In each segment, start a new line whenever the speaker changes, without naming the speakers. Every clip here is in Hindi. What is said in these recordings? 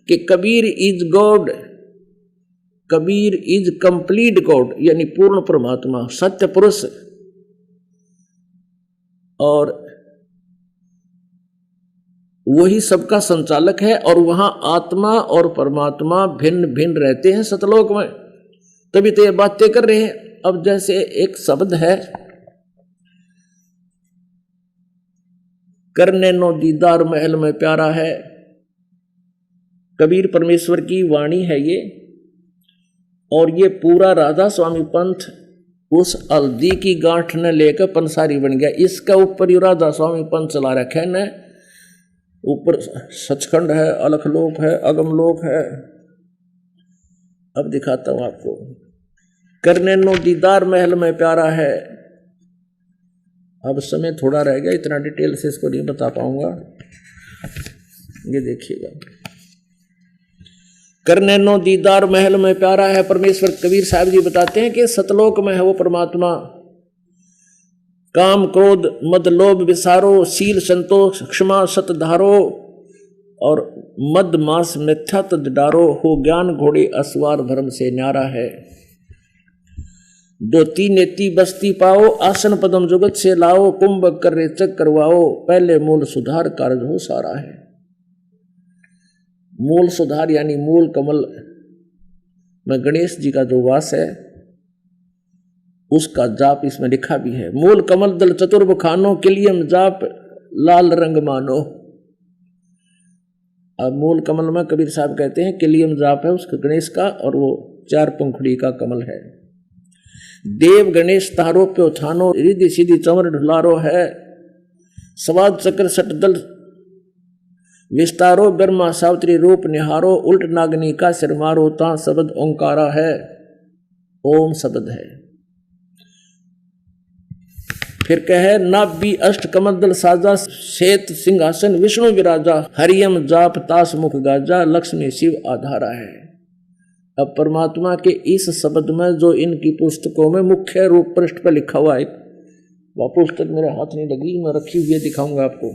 कि Kabir is God, Kabir is complete God, यानी पूर्ण परमात्मा, सत्य पुरुष। और वही सबका संचालक है, और वहां आत्मा और परमात्मा भिन्न भिन्न रहते हैं सतलोक में, तभी तो ये बातें कर रहे हैं। अब जैसे एक शब्द है, करने नो दीदार महल में प्यारा है, कबीर परमेश्वर की वाणी है ये। और ये पूरा राधा स्वामी पंथ उस हल्दी की गांठ ने लेकर पंसारी बन गया। इसका ऊपर ही राधा स्वामी पंथ चला रखे है न, ऊपर सचखंड है, अलखलोक है, अगमलोक है। अब दिखाता हूं आपको, करने नो दीदार महल में प्यारा है। अब समय थोड़ा रह गया, इतना डिटेल से इसको नहीं बता पाऊंगा, ये देखिएगा। करने नो दीदार महल में प्यारा है, परमेश्वर कबीर साहब जी बताते हैं कि सतलोक में है वो परमात्मा। काम क्रोध मद लोभ विसारो, शील संतोष क्षमा सत धारो, और मद मास मिथ्या तद डारो, हो ज्ञान घोड़े असवार धर्म से न्यारा है। ज्योति नेति बस्ती पाओ, आसन पदम जुगत से लाओ, कुंभ कर रेचक करवाओ, पहले मूल सुधार कार्य हो सारा है। मूल सुधार यानी मूल कमल में गणेश जी का जो वास है उसका जाप इसमें लिखा भी है। मूल कमल दल चतुर्भ खानो, किलियम जाप लाल रंग मानो। अब मूल कमल में कबीर साहब कहते हैं किलियम जाप है उसका गणेश का, और वो 4 पंखुड़ी का कमल है। देव गणेश तारो पे उठानो, रिधि सीधी चमर ढुलारो है। सवाद चक्र सटदल विस्तारो, ब्रह्मा सावित्री रूप निहारो, उल्ट नागनी का सिर मारो, ता शब्द ओंकारा है। ओम शब्द है। फिर कहे नाभि अष्ट कमल दल साजा, श्वेत सिंहासन विष्णु विराजा, हरियम जाप तास मुख गाजा, लक्ष्मी शिव आधारा है। अब परमात्मा के इस शब्द में जो इनकी पुस्तकों में मुख्य रूप पृष्ठ पर लिखा हुआ है, वह पुस्तक मेरे हाथ नहीं लगी, मैं रखी हुई दिखाऊंगा आपको।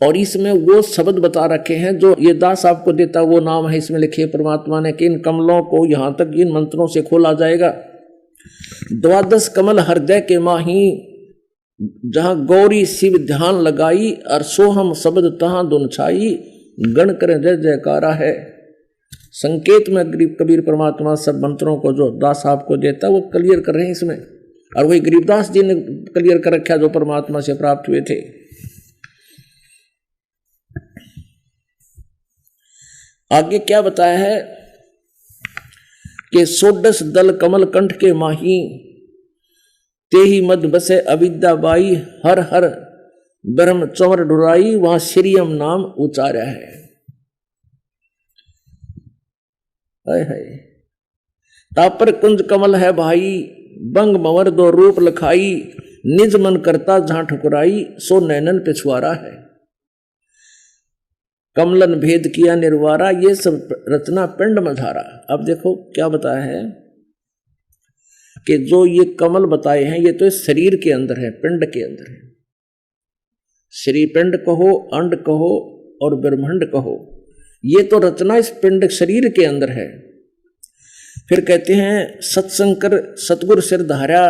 और इसमें वो शब्द बता रखे हैं जो ये दास आपको देता, वो नाम है इसमें लिखे परमात्मा ने कि इन कमलों को यहां तक इन मंत्रों से खोला जाएगा। 12 कमल हृदय के माही, जहां गौरी शिव ध्यान लगाई, और सोहम शब्द तहां धुन छाई, गण करें जय जयकारा है। संकेत में कबीर परमात्मा सब मंत्रों को जो दास आपको देता वो क्लियर कर रहे हैं इसमें, और वही गरीबदास जी ने क्लियर कर रखा जो परमात्मा से प्राप्त हुए थे। आगे क्या बताया है कि 16 दल कमल कंठ के माही, तेही मद बसे अविद्या बाई, हर हर ब्रह्म चंवर डुराई, वहां श्रीयम नाम उचारा है। हाय हाय। तापर कुंज कमल है भाई, बंग मवर 2 रूप लखाई, निज मन करता जहां ठुकराई, सो नैनन पिछुआरा है। कमलन भेद किया निर्वारा, ये सब रचना पिंड मझारा। अब देखो क्या बताया है कि जो ये कमल बताए हैं ये तो इस शरीर के अंदर है, पिंड के अंदर है। श्री पिंड कहो, अंड कहो और ब्रह्मांड कहो, ये तो रचना इस पिंड शरीर के अंदर है। फिर कहते हैं सत्संकर सतगुरु सिर धारा,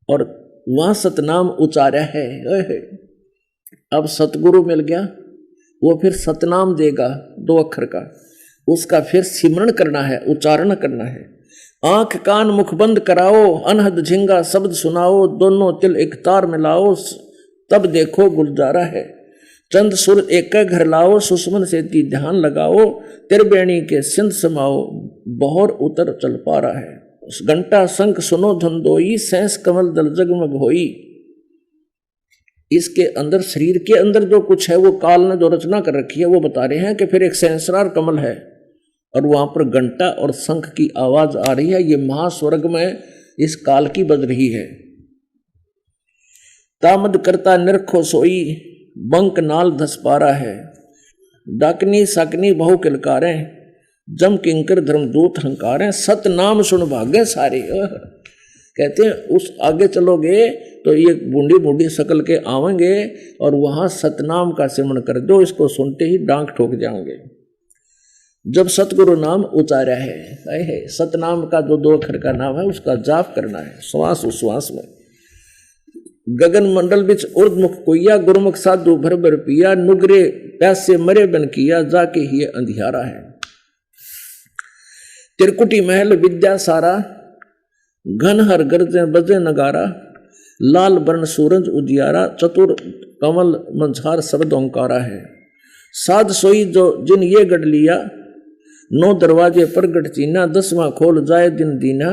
और वहां सतनाम उचारा है। अब सतगुरु मिल गया, वो फिर सतनाम देगा 2 अक्षर का, उसका फिर सिमरण करना है, उच्चारण करना है। आंख कान मुख बंद कराओ, अनहद झिंगा शब्द सुनाओ, दोनों तिल एक तार मिलाओ, तब देखो गुलजारा है। चंद सुर एक घर लाओ, सुषमन से ती ध्यान लगाओ, त्रिवेणी के सिंध समाओ, बहर उतर चल पा रहा है। घंटा शंख सुनो धंधोई, सैंस कमल दल जगमग होई। इसके अंदर शरीर के अंदर जो कुछ है वो काल ने जो रचना कर रखी है वो बता रहे हैं कि फिर एक सहस्रार कमल है, और वहां पर घंटा और शंख की आवाज आ रही है। ये महास्वर्ग में इस काल की बज रही है। तामद करता निरखो सोई, बंक नाल धस पारा है। डाकनी साकनी बहु किलकारें, जम किंकर धर्मदूत हंकारें, सत नाम सुन भागे सारे। कहते हैं उस आगे चलोगे तो ये बूढ़ी बूढ़ी शक्ल के आवेंगे और वहां सतनाम का सिमरण कर दो, इसको सुनते ही डांक ठोक जाओगे। जब सतगुरु नाम उचारा है, सतनाम का जो 2 अक्षर का नाम है उसका जाप करना है श्वास उश्वास में। गगन मंडल बिच उर्दमुख कोइया, गुरुमुख साधु भर भर पिया, नुगरे प्यासे मरे बन किया, जाके ही अंधियारा है। त्रिकुटी महल विद्या सारा, घन हर गर्जे बजे नगारा, लाल वर्ण सूरज उजियारा, चतुर कमल मंझार शब्द ओंकारा है। साध सोई जो जिन ये गढ़ लिया, 9 दरवाजे पर गढ़ चीना, 10वां खोल जाए दिन दीना,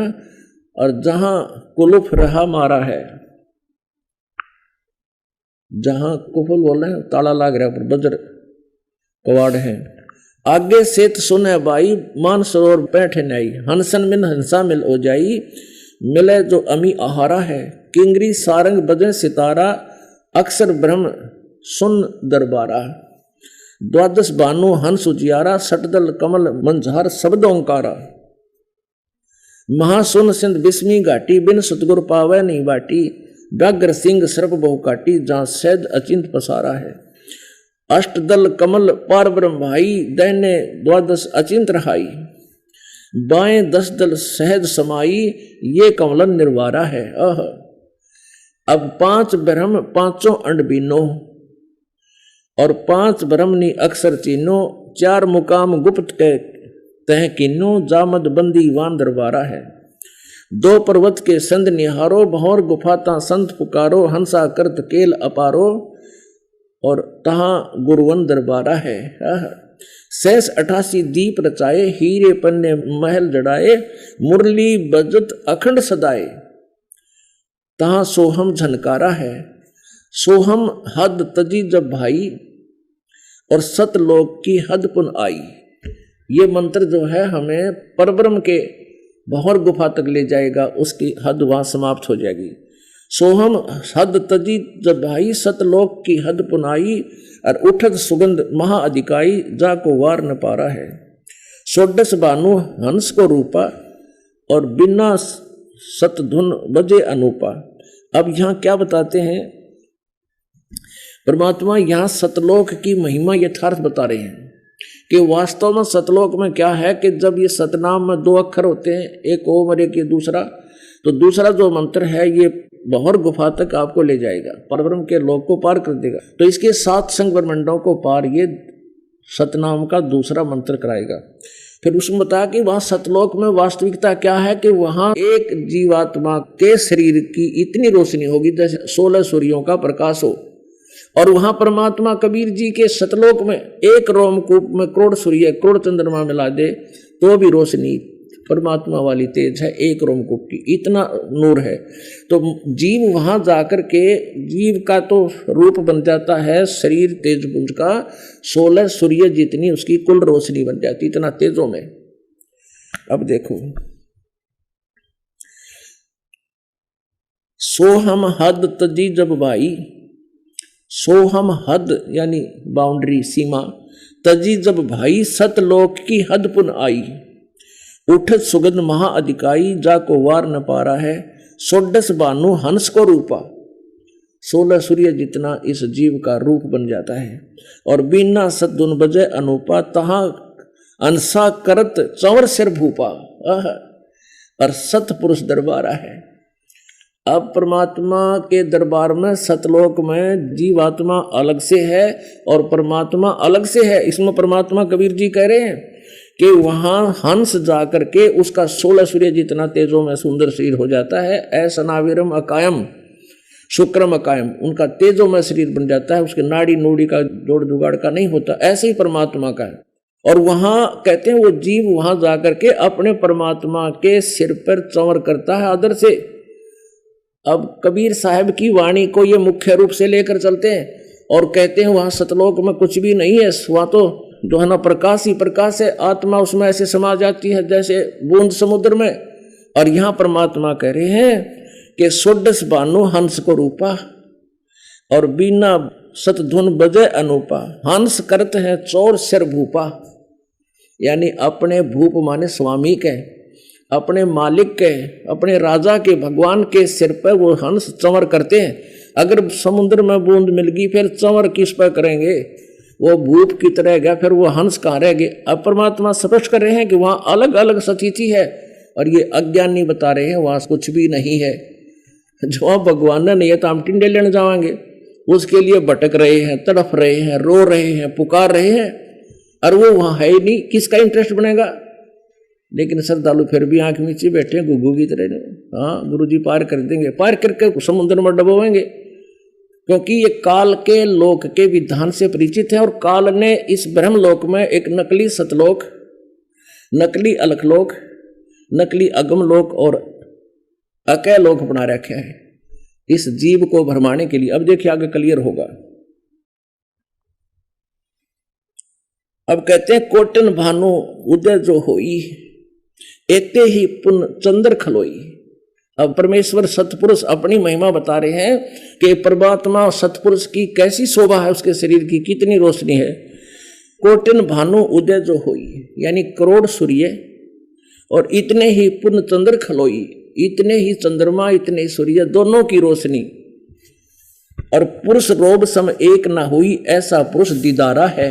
और जहां कुलुफ रहा मारा है, जहां कुफल बोल रहे हैं ताला लाग रहा पर बजर कवाड़ है। आगे सेत सुने बाई, मान सरोवर बैठे नाई, हंसन मिन हंसा मिल ओ जाई, मिले जो अमी आहारा है। किंगरी सारंग बजे सितारा, अक्सर ब्रह्म सुन दरबारा, 12 बानु हंस उजियारा, सटदल कमल मंझार शब्द ओंकारा। महासुन सिंध बिस्मी घाटी, बिन सतगुर पावे नहीं बाटी, व्याघ्र सिंह सर्प बहु काटी, जहां सैद अचिंत पसारा है। अष्टदल कमल पार ब्रह्म भाई, दैने 12 अचिंत रहाई, बाएं 10 दल सहज समाई, ये कमलन निर्वारा है। अब 5 ब्रह्म 5 अंड बीनो, और 5 ब्रह्मनी अक्षर चीनो, 4 मुकाम गुप्त के तह किन्नो, जामद बंदी वान दरबारा है। 2 पर्वत के संद निहारो, भौर गुफाता संत पुकारो, हंसा करत केल अपारो, और तहां गुरुवन दरबारा है। शेष 88 दीप रचाए, हीरे पन्ने महल जड़ाए, मुरली बजत अखंड सदाए, तहां सोहम झनकारा है। सोहम हद तजी जब भाई, और सतलोक की हद पुन आई। ये मंत्र जो है हमें परब्रह्म के भौर गुफा तक ले जाएगा, उसकी हद वहां समाप्त हो जाएगी। सोहम हद तजी जब भाई, सतलोक की हद पुनाई, और उठत सुगंध महा अधिकाई, जाको वार न पारा है। 16 बानु हंस को रूपा, और बिना सतधुन बजे अनूपा। अब यहाँ क्या बताते हैं परमात्मा, यहाँ सतलोक की महिमा यथार्थ बता रहे हैं कि वास्तव में सतलोक में क्या है कि जब ये सतनाम में 2 अक्षर होते हैं, एक ओम और एक ये दूसरा, तो दूसरा जो मंत्र है ये भौर गुफा तक आपको ले जाएगा, परब्रह्म के लोक को पार कर देगा। तो इसके 7 संग ब्रह्मांडों को पार ये सतनाम का दूसरा मंत्र कराएगा। फिर उसमें बताया कि वहां सतलोक में वास्तविकता क्या है कि वहां एक जीवात्मा के शरीर की इतनी रोशनी होगी जैसे 16 सूर्यों का प्रकाश हो, और वहां परमात्मा कबीर जी के सतलोक में एक रोमकूप में करोड़ सूर्य करोड़ चंद्रमा मिला दे तो भी रोशनी परमात्मा वाली तेज है, एक रोमकूप की इतना नूर है। तो जीव वहां जाकर के जीव का तो रूप बन जाता है शरीर तेजपुंज का, 16 सूर्य जितनी उसकी कुल रोशनी बन जाती, इतना तेजों में। अब देखो, सोहम हद तजी जब भाई, सोहम हद यानी बाउंड्री सीमा, तजी जब भाई सतलोक की हद पुन आई, उठत सुगंध महा अधिकाई, जाको वार न पारा है। 16 बानु हंस को रूपा, 16 सूर्य जितना इस जीव का रूप बन जाता है। और बिना सतधुन बजे अनूपा, तहां अनसा करत चंवर सिर भूपा, और सतपुरुष दरबारा है। अब परमात्मा के दरबार में सतलोक में जीवात्मा अलग से है और परमात्मा अलग से है। इसमें परमात्मा कबीर जी कह रहे हैं कि वहां हंस जाकर के उसका 16 सूर्य जितना तेजों में सुंदर शरीर हो जाता है। ऐसा नाविरम अकायम शुक्रम अकायम, उनका तेजों में शरीर बन जाता है, उसके नाड़ी नूड़ी का जोड़ जुगाड़ का नहीं होता। ऐसे ही परमात्मा का है। और वहां कहते हैं वो जीव वहां जाकर के अपने परमात्मा के सिर पर चंवर करता है आदर से। अब कबीर साहब की वाणी को ये मुख्य रूप से लेकर चलते हैं और कहते हैं वहां सतलोक में कुछ भी नहीं है, वहां तो जो है ना प्रकाश ही प्रकाश है, आत्मा उसमें ऐसे समा जाती है जैसे बूंद समुद्र में। और यहाँ परमात्मा कह रहे हैं कि 16 बानु हंस को रूपा और बिना सतधुन बजे अनूपा। हंस करते हैं चौर सिर भूपा, यानी अपने भूप माने स्वामी के, अपने मालिक के, अपने राजा के, भगवान के सिर पर वो हंस चंवर करते हैं। अगर समुद्र में बूंद मिल गई फिर चंवर किस पर करेंगे, वो भूप की तरह गया, फिर वो हंस कहाँ रह गए। अब परमात्मा स्पष्ट कर रहे हैं कि वहां अलग अलग स्थिति है और ये अज्ञानी बता रहे हैं वहां कुछ भी नहीं है। जो भगवान ने नहीं है तो हम टिंडे लेने जाएंगे, उसके लिए भटक रहे हैं, तड़फ रहे हैं, रो रहे हैं, पुकार रहे हैं, और वो वहां है ही नहीं, किसका इंटरेस्ट बनेगा। लेकिन श्रद्धालु फिर भी आंख नीचे बैठे गुग्गू की तरह। हाँ गुरु जी पार कर देंगे, पार करके समुद्र में डबोएंगे, क्योंकि ये काल के लोक के विधान से परिचित है। और काल ने इस ब्रह्मलोक में एक नकली सतलोक, नकली अलखलोक, नकली अगमलोक और अकय लोक बना रखे हैं इस जीव को भरमाने के लिए। अब देखिए आगे क्लियर होगा। अब कहते हैं कोटन भानु उदय जो होई, एते ही पुन चंद्र खलोई। अब परमेश्वर सतपुरुष अपनी महिमा बता रहे हैं कि परमात्मा सतपुरुष की कैसी शोभा है, उसके शरीर की कितनी रोशनी है। कोटिन भानु उदय जो होई, यानी करोड़ सूर्य और इतने ही पुन चंद्र खलोई, इतने ही चंद्रमा, इतने ही सूर्य, दोनों की रोशनी। और पुरुष रोब सम एक ना हुई, ऐसा पुरुष दीदारा है।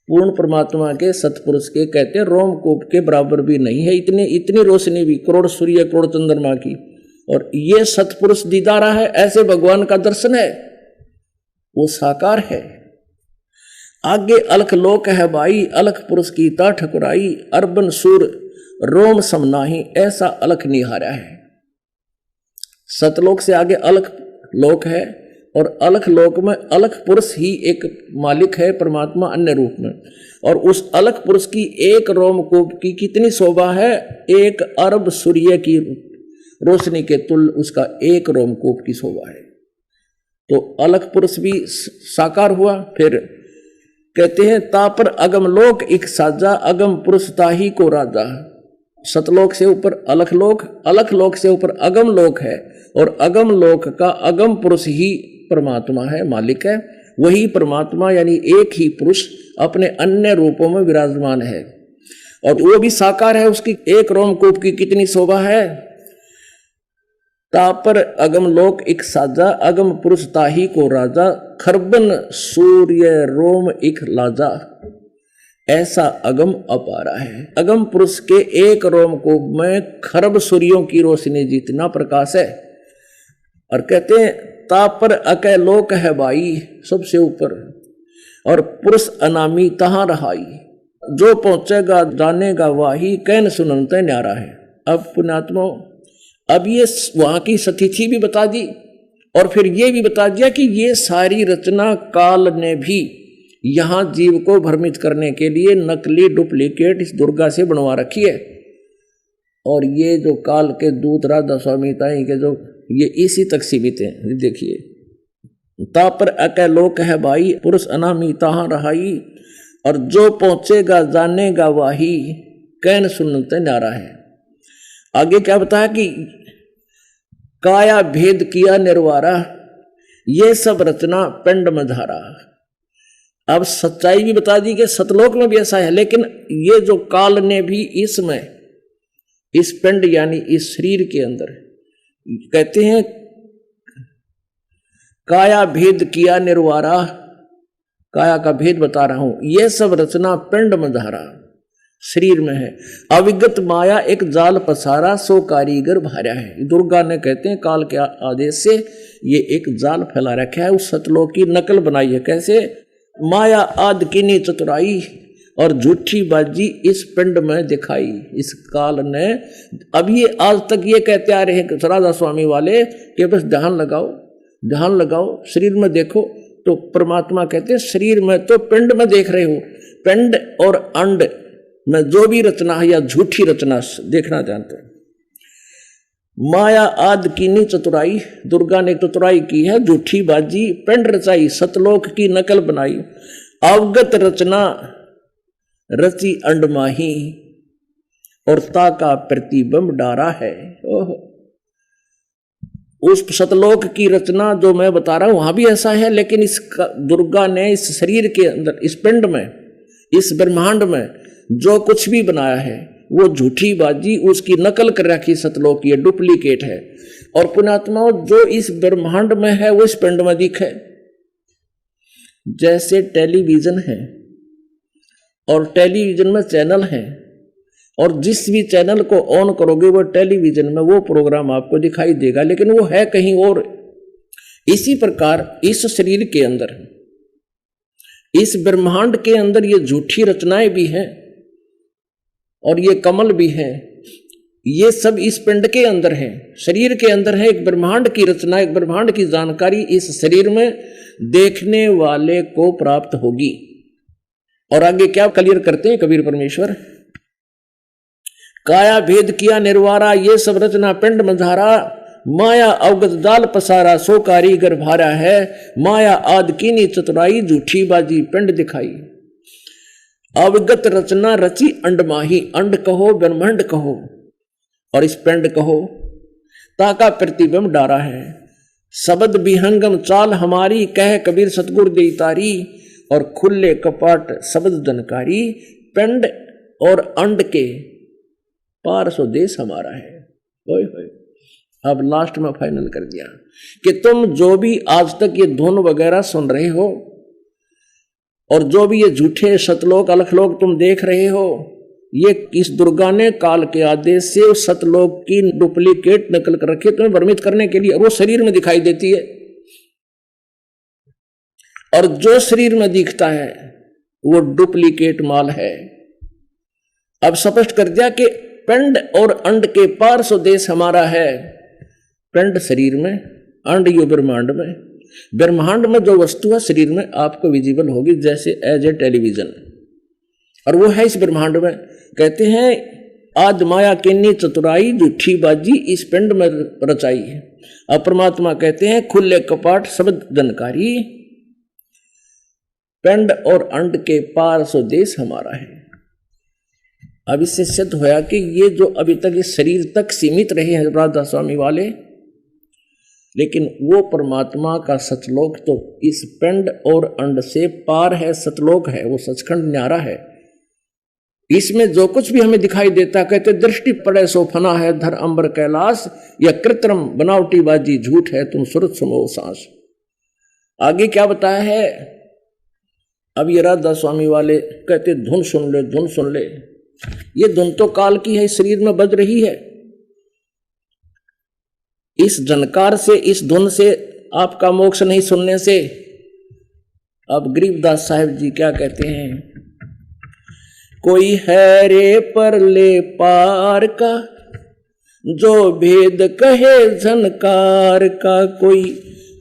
पूर्ण परमात्मा के सतपुरुष के कहते हैं रोमकूप के बराबर भी नहीं है, इतनी रोशनी भी, करोड़ सूर्य करोड़ चंद्रमा की। और ये सतपुरुष दीदारा है, ऐसे भगवान का दर्शन है, वो साकार है। आगे अलख लोक है भाई, अलख पुरुष की ता ठकुराई, अर्बन सूर रोम समनाही, ऐसा अलख निहारा है। सतलोक से आगे अलख लोक है, और अलख लोक में अलख पुरुष ही एक मालिक है, परमात्मा अन्य रूप में। और उस अलख पुरुष की एक रोमकूप की कितनी शोभा है, 1 अरब सूर्य की रोशनी के तुल्य उसका एक रोमकूप की शोभा है। तो अलख पुरुष भी साकार हुआ। फिर कहते हैं तापर अगम लोक एक साजा, अगम पुरुष ताही को राजा। सतलोक से ऊपर अलख लोक, अलख लोक से ऊपर अगम लोक है, और अगम लोक का अगम पुरुष ही परमात्मा है, मालिक है। वही परमात्मा यानी एक ही पुरुष अपने अन्य रूपों में विराजमान है, और वो भी साकार है। उसकी एक रोमकूप की कितनी शोभा है। तापर अगम लोक एक साजा, अगम पुरुष ताही को राजा, खरबन सूर्य रोम एक लाजा, ऐसा अगम अपारा है। अगम पुरुष के एक रोमकूप में खरब सूर्यों की रोशनी जितना प्रकाश है। और कहते हैं तापर अकय लोक है भाई, सबसे ऊपर, और पुरुष अनामी तहां रहाई, जो पहुंचेगा जानेगा वाही, कैन सुनते न्यारा है। अब पुण्यात्मा अब ये वहां की स्थिति भी बता दी, और फिर ये भी बता दिया कि ये सारी रचना काल ने भी यहां जीव को भ्रमित करने के लिए नकली डुप्लीकेट इस दुर्गा से बनवा रखी है। और ये जो काल के दूत राधा स्वामी ताई के जो ये इसी तक सीमित हैं। देखिए तापर अकय लोक है भाई, पुरुष अनामी तहां रहाई, और जो पहुंचेगा जानेगा वाही, कैन सुनते न्यारा है। आगे क्या बताया कि काया भेद किया निर्वारा, ये सब रचना पिंड में धारा। अब सच्चाई भी बता दी कि सतलोक में भी ऐसा है, लेकिन ये जो काल ने भी इसमें, इस पिंड यानी इस शरीर के अंदर, कहते हैं काया भेद किया निर्वारा, काया का भेद बता रहा हूं, ये सब रचना पिंड में धारा, शरीर में है। अविगत माया एक जाल पसारा, सो कारीगर भार्या है। दुर्गा ने कहते हैं काल के आदेश से ये एक जाल फैला रखा है, उस सतलोक की नकल बनाई है। कैसे? माया आद कीनी चतुराई, और झूठी बाजी इस पिंड में दिखाई इस काल ने। अब ये आज तक ये कहते आ रहे हैं राधा स्वामी वाले कि बस ध्यान लगाओ, ध्यान लगाओ, शरीर में देखो। तो परमात्मा कहते हैं शरीर में तो पिंड में देख रहे हो, पिंड और अंड में जो भी रचना है या झूठी रचना देखना जानते हैं। माया आद कीनी चतुराई, दुर्गा ने चतुराई की है, झूठी बाजी, पिंड रचाई, सतलोक की नकल बनाई। अवगत रचना रची अंडमाही, और ताका प्रतिबिंब डारा है। ओह, उस सतलोक की रचना जो मैं बता रहा हूं वहां भी ऐसा है, लेकिन इस दुर्गा ने इस शरीर के अंदर, इस पिंड में, इस ब्रह्मांड में जो कुछ भी बनाया है वो झूठी बाजी, उसकी नकल कर रखी सतलोक, ये डुप्लीकेट है। और पुण्यात्माओं, जो इस ब्रह्मांड में है वो इस पिंड में दिखे। जैसे टेलीविजन है और टेलीविजन में चैनल है, और जिस भी चैनल को ऑन करोगे वो टेलीविजन में वो प्रोग्राम आपको दिखाई देगा, लेकिन वो है कहीं और। इसी प्रकार इस शरीर के अंदर, इस ब्रह्मांड के अंदर ये झूठी रचनाएं भी हैं और ये कमल भी है, ये सब इस पिंड के अंदर है, शरीर के अंदर है। एक ब्रह्मांड की रचना, एक ब्रह्मांड की जानकारी इस शरीर में देखने वाले को प्राप्त होगी। और आगे क्या क्लियर करते हैं कबीर परमेश्वर, काया भेद किया निर्वारा, ये सब रचना पिंड मझारा, माया अवगत दाल पसारा, सो कारीगर भारा है, माया आद कीनी चतुराई, झूठी बाजी पिंड दिखाई। अवगत रचना रची अंड माही, अंड कहो ब्रह्मांड कहो और इस पिंड कहो, ताका प्रतिबिंब डारा है। शब्द विहंगम चाल हमारी, कह कबीर सतगुर दे तारी, और खुले कपाट शब्द जनकारी, पिंड और अंड के पार सो देश हमारा है। होय होय। अब लास्ट में फाइनल कर दिया कि तुम जो भी आज तक ये धुन वगैरह सुन रहे हो और जो भी ये झूठे सतलोक अलखलोक तुम देख रहे हो, ये इस दुर्गा ने काल के आदेश से सतलोक की डुप्लीकेट नकल कर रखी है तुम्हें भ्रमित करने के लिए, और वो शरीर में दिखाई देती है। और जो शरीर में दिखता है वो डुप्लीकेट माल है। अब स्पष्ट कर दिया कि पिंड और अंड के पार सो देश हमारा है। पिंड शरीर में, अंड यो ब्रह्मांड में। ब्रह्मांड में जो वस्तु है शरीर में आपको विजिबल होगी, जैसे एज ए टेलीविजन, और वो है इस ब्रह्मांड में। कहते हैं आद माया किन्नी चतुराई, झूठी बाजी इस पिंड में रचाई है। अब परमात्मा कहते हैं खुले कपाट शब्द जनकारी, पिंड और अंड के पार सो देश हमारा है। अब इससे सिद्ध होया कि ये जो अभी तक इस शरीर तक सीमित रहे हैं राधा स्वामी वाले, लेकिन वो परमात्मा का सतलोक तो इस पिंड और अंड से पार है, सतलोक है, वो सचखंड न्यारा है। इसमें जो कुछ भी हमें दिखाई देता, कहते दृष्टि पड़े सो फना है, धर अंबर कैलाश, या कृत्रिम बनावटी बाजी झूठ है, तुम सुरत सुनो सांस। आगे क्या बताया है, अब ये राधा स्वामी वाले कहते धुन सुन ले, धुन सुन ले। ये धुन तो काल की है, शरीर में बज रही है। इस झनकार से, इस धुन से आपका मोक्ष नहीं सुनने से। अब गरीबदास साहिब जी क्या कहते हैं, कोई है रे परले पार का, जो भेद कहे झनकार का। कोई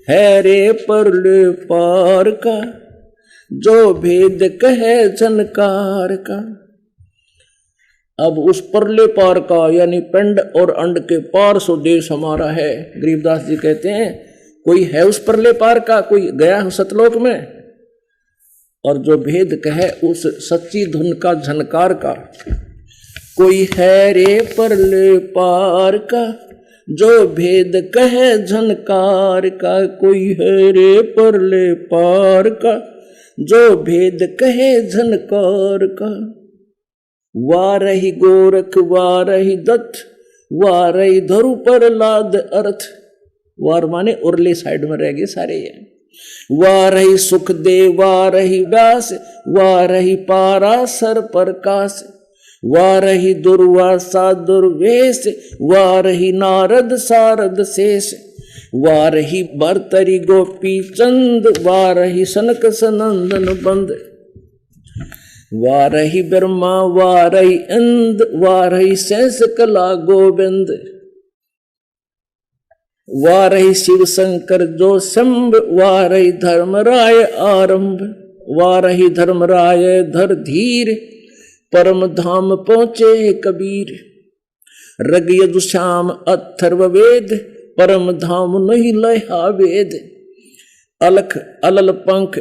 है रे परले पार का, जो भेद कहे झनकार का। अब उस परले पार का यानी पिंड और अंड के पार सो देश हमारा है। गरीबदास जी कहते हैं कोई है उस परले पार का, कोई गया हो सतलोक में, और जो भेद कहे उस सच्ची धुन का झनकार का। कोई है रे परले पार का, जो भेद कहे झनकार का। कोई है रे परले पार का, जो भेद कहे झनकार का। वारही गोरख वारही दत्त, वारही धरु पर लाद अर्थ। वार माने उरले साइड में रह गए सारे ये। वारही सुख दे वारही व्यास, वारही पारासर प्रकाश। वारही दुर्वासा दुर्वेश, वारही नारद सारद शेष। वारही भरतरी गोपी चंद, वारही सनक सनंदन बंद। वारही ब्रह्मा वारही इंद, वारही शेष कला गोविंद। वारही शिव शंकर जो शंभ, वारही धर्मराय आरंभ। वारही धर्मराय धर धीर, परम धाम पहुंचे कबीर। रग यजु श्याम अथर्व वेद, परम धाम नहीं लहा वेद। अलख अलल पंख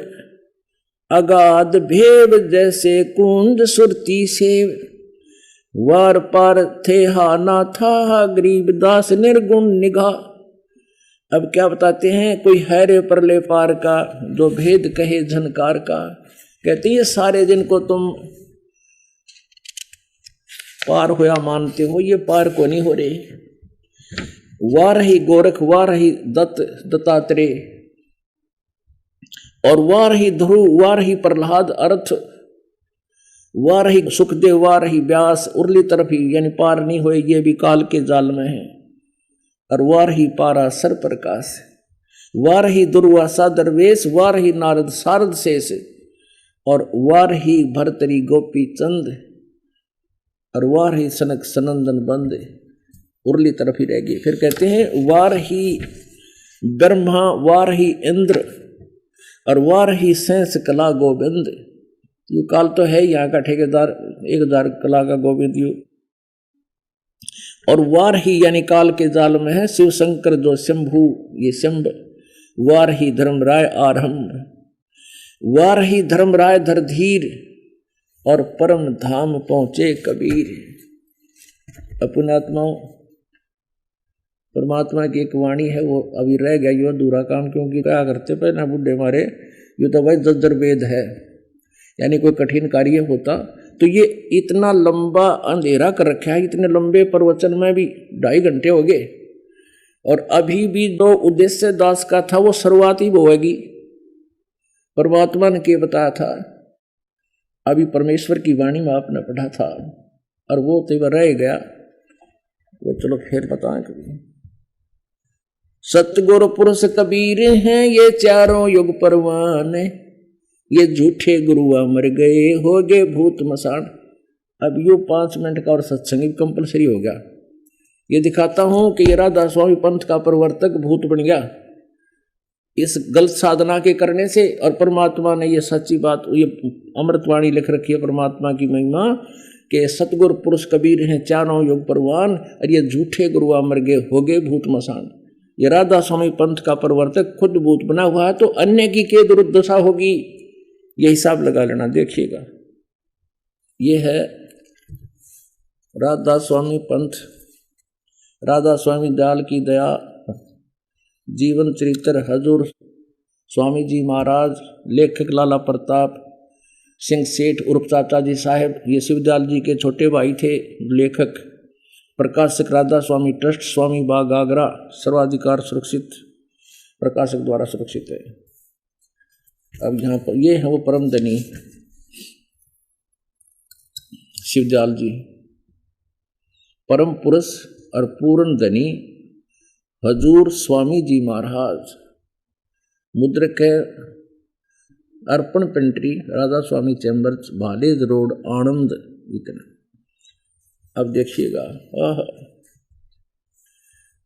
अगाध भेद, जैसे कुंज सुरती सेव। वार पार थे हा ना था, गरीबदास निर्गुण निगाह। अब क्या बताते हैं, कोई है रे परले पार का, जो भेद कहे झनकार का। कहते ये सारे जिनको तुम पार होया मानते हो, ये पार को नहीं हो रहे। वाह रही गोरख, वाह रही दत्तात्रेय, और वाह रही ध्रुव, वाह रही प्रहलाद अर्थ, वाह रही सुखदेव, वाह रही व्यास, उर्ली तरफ ही यानी पार नहीं होए, ये भी काल के जाल में है। और वाह रही पारासर प्रकाश, वाह रही दुर्वासा दरवेश, वाह रही नारद शारद शेष, और वाह रही भरतरी गोपी चंद, और वाह रही सनक सनंदन बंद, उर्ली तरफ ही रह गई। फिर कहते हैं वाह रही ब्रह्मा, वाह रही इंद्र, और वाह रही सेंस कला गोविंद। ये काल तो है यहाँ का ठेकेदार, 1000 कला का गोविंद यू। और वाह रही यानी काल के जाल में है शिव शंकर जो शंभु, ये शंभ। वाह रही धर्मराय आरंभ, वाह रही धर्मराय धरधीर, और परम धाम पहुंचे कबीर। अपनात्माओं, परमात्मा की एक वाणी है, वो अभी रह गया यो अधूरा काम, क्योंकि क्या करते पहले बुढ़े मारे, ये तो भाई जज्जर वेद है, यानी कोई कठिन कार्य होता तो ये इतना लंबा अंधेरा कर रखा है, इतने लंबे प्रवचन में भी 2.5 घंटे हो गए। और अभी भी जो उद्देश्य दास का था वो शुरुआत ही होगी, परमात्मा ने क्या बताया था, अभी परमेश्वर की वाणी में आपने पढ़ा था, और वो तो रह गया, वो चलो फिर बताएं कभी। सतगुरु पुरुष कबीर हैं ये चारों युग परवान, ये झूठे गुरुआ मर गए हो गए भूत मसान। अब यो 5 मिनट का और सत्संग कंपलसरी हो गया। ये दिखाता हूं कि ये राधा स्वामी पंथ का प्रवर्तक भूत बन गया इस गलत साधना के करने से। और परमात्मा ने ये सच्ची बात, ये अमृतवाणी लिख रखी है परमात्मा की महिमा कि सतगुरु पुरुष कबीर हैं चारों युग परवान, और ये झूठे गुरुआ मर गए हो गए भूत मसान। ये राधा स्वामी पंथ का प्रवर्तक खुद भूत बना हुआ है, तो अन्य की क्या दुर्दशा होगी, ये हिसाब लगा लेना। देखिएगा, ये है राधा स्वामी पंथ, राधा स्वामी दयाल की दया, जीवन चरित्र हजूर स्वामी जी महाराज, लेखक लाला प्रताप सिंह सेठ उर्फ चाचा जी साहेब, ये शिवदयाल जी के छोटे भाई थे लेखक। प्रकाशक राधा स्वामी ट्रस्ट, स्वामी बाग आगरा, सर्वाधिकार सुरक्षित, प्रकाशक द्वारा सुरक्षित है। अब यहाँ पर ये है वो परम धनी शिवदयाल जी, परम पुरुष और पूर्ण धनी हजूर स्वामी जी महाराज। मुद्रक है अर्पण पेंट्री, राधा स्वामी चैम्बर्स, भालेज रोड, आनंद। इतना अब देखिएगा,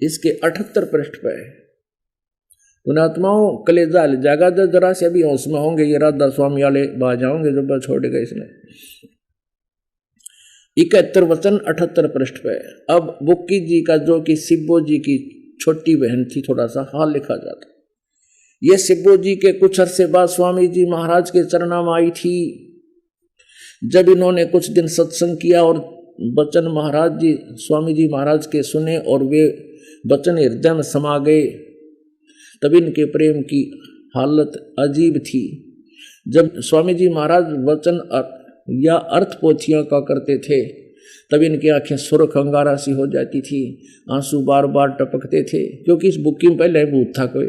इसके 78 पृष्ठ पे पुणात्माओं कलेजा जागा जरा से अभी होश में होंगे, ये राधा स्वामी वाले बाज जाओगे जब छोड़ेगा इसने। 71 वचन 78 पृष्ठ पे। अब बुक्की जी का जो कि सिब्बो जी की छोटी बहन थी, थोड़ा सा हाल लिखा जाता। ये सिब्बो जी के कुछ अरसे बाद स्वामी जी महाराज के चरणा में आई थी। जब इन्होंने कुछ दिन सत्संग किया और वचन महाराज जी स्वामी जी महाराज के सुने और वे वचन हृदय में समा गए, तब इनके प्रेम की हालत अजीब थी। जब स्वामी जी महाराज वचन या अर्थ पोथियां का करते थे, तब इनकी आंखें सुर्ख अंगारा सी हो जाती थी, आंसू बार बार टपकते थे, क्योंकि इस बुक में पहले भूत था कोई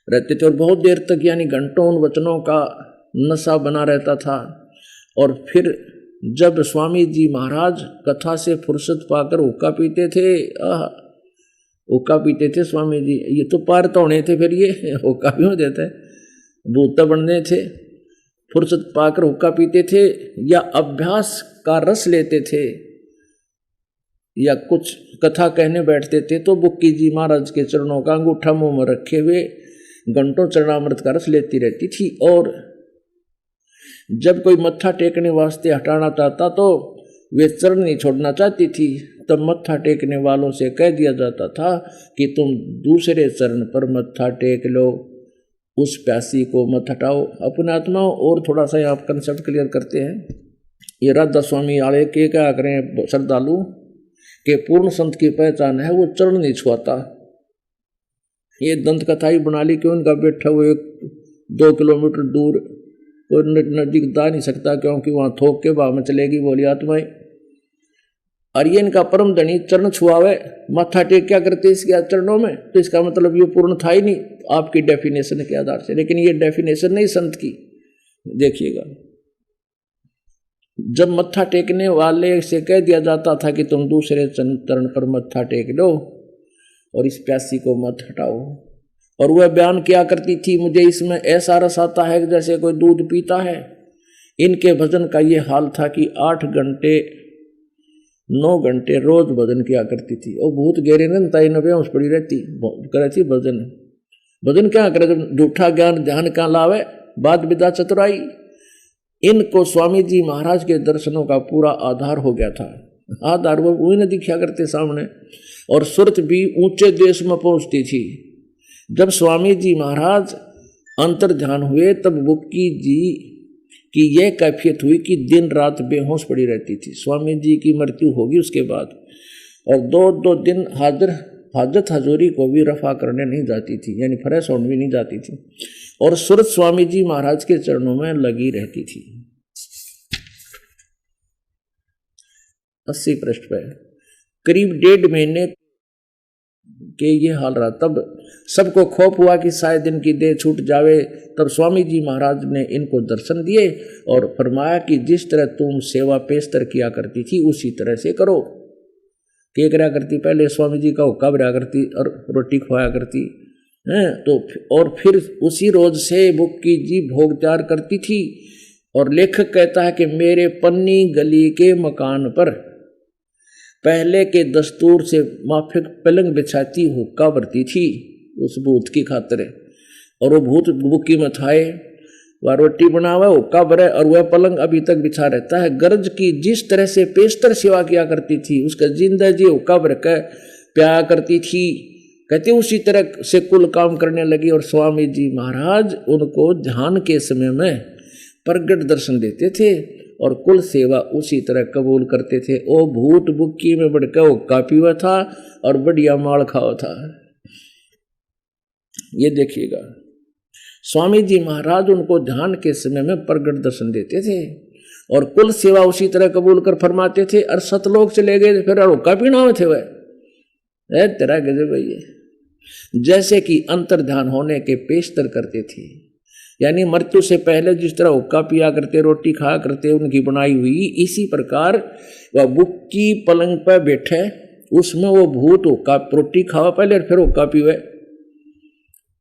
रहते थे। और बहुत देर तक यानी घंटों उन वचनों का नशा बना रहता था। और फिर जब स्वामी जी महाराज कथा से फुर्सत पाकर हुक्का पीते थे, हुक्का पीते थे स्वामी जी, ये तो पार तो होने थे, फिर ये हुक्का भी हो देते, भूत बनने थे। फुर्सत पाकर हुक्का पीते थे या अभ्यास का रस लेते थे या कुछ कथा कहने बैठते थे, तो बुक्की जी महाराज के चरणों का अंगूठा मुंह में रखे हुए घंटों चरणामृत का रस लेती रहती थी। और जब कोई मत्था टेकने वास्ते हटाना चाहता तो वे चरण नहीं छोड़ना चाहती थी, तब मत्था टेकने वालों से कह दिया जाता था कि तुम दूसरे चरण पर मत्था टेक लो, उस प्यासी को मत हटाओ। अपने आत्माओं और थोड़ा सा आप कंसेप्ट क्लियर करते हैं। ये राधा स्वामी आले के क्या करें श्रद्धालु के पूर्ण संत की पहचान है वो चरण नहीं छुआता। ये दंत कथा ही बना ली कि उनका बैठा हुए 2 किलोमीटर दूर कोई नजदीक जा नहीं सकता, क्योंकि वहां थोक के भाव में चलेगी बोली आत्माएं। और ये इनका परम धनी चरण छुआवे, माथा टेक क्या करते इसके चरणों में, तो इसका मतलब ये पूर्ण था ही नहीं आपकी डेफिनेशन के आधार से। लेकिन ये डेफिनेशन नहीं संत की, देखिएगा। जब मत्था टेकने वाले से कह दिया जाता था कि तुम दूसरे चरण पर मत्था टेक लो और इस प्यासी को मत हटाओ, और वह बयान किया करती थी, मुझे इसमें ऐसा रस आता है जैसे कोई दूध पीता है। इनके भजन का ये हाल था कि 8 घंटे 9 घंटे रोज भजन किया करती थी। और बहुत गहरे नताई नबे पड़ी रहती करे थी भजन। भजन क्या करे, जब झूठा ज्ञान ध्यान क्या लावे, बात विदा चतुराई। इनको स्वामी जी महाराज के दर्शनों का पूरा आधार हो गया था। आधार वो वही न दिखा करते सामने, और सुरत भी ऊंचे देश में पहुंचती थी। जब स्वामी जी महाराज अंतर ध्यान हुए तब बुक्की जी की यह कैफियत हुई कि दिन रात बेहोश पड़ी रहती थी। स्वामी जी की मृत्यु होगी उसके बाद, और 2 दिन हाजत हजूरी को भी रफा करने नहीं जाती थी, यानी फ्रेश होने भी नहीं जाती थी, और सूरत स्वामी जी महाराज के चरणों में लगी रहती थी। 80 पृष्ठ पे करीब 1.5 महीने के ये हाल रहा। तब सबको खौफ हुआ कि शायद इनकी देह छूट जावे। तब स्वामी जी महाराज ने इनको दर्शन दिए और फरमाया कि जिस तरह तुम सेवा पेशतर किया करती थी उसी तरह से करो। क्या करा करती, पहले स्वामी जी का हुक्का भरा करती और रोटी खवाया करती हैं, तो और फिर उसी रोज से बुक्की जी भोग तैयार करती थी। और लेखक कहता है कि मेरे पन्नी गली के मकान पर पहले के दस्तूर से माफिक पलंग बिछाती हुक्का भरती थी उस भूत की खातिर, और वो भूत बुक्की में थाए, वह रोटी बनावे हुक्का भरे, और वह पलंग अभी तक बिछा रहता है। गरज की जिस तरह से पेशतर सेवा किया करती थी, उसका जिंदा जी हुक्का भर कर प्याया करती थी। कहते उसी तरह से कुल काम करने लगी, और स्वामी जी महाराज उनको ध्यान के समय में प्रगट दर्शन देते थे और कुल सेवा उसी तरह कबूल करते थे। ओ भूत बुक्की में बढ़कर हुक्का पीवा था और बढ़िया माल खाओ था। ये देखिएगा, स्वामी जी महाराज उनको ध्यान के समय में प्रगट दर्शन देते थे और कुल सेवा उसी तरह कबूल कर फरमाते थे। और सतलोक चले गए फिर हुक्का पीना में थे वह तेरा गजब है ये। जैसे कि अंतर ध्यान होने के पेशतर करते थे, यानी मृत्यु से पहले जिस तरह हुक्का पिया करते, रोटी खाया करते उनकी बनाई हुई, इसी प्रकार वह बुक्की पलंग पर बैठे, उसमें वो भूत हुक्का रोटी खावा पहले और फिर हुक्का पीवे।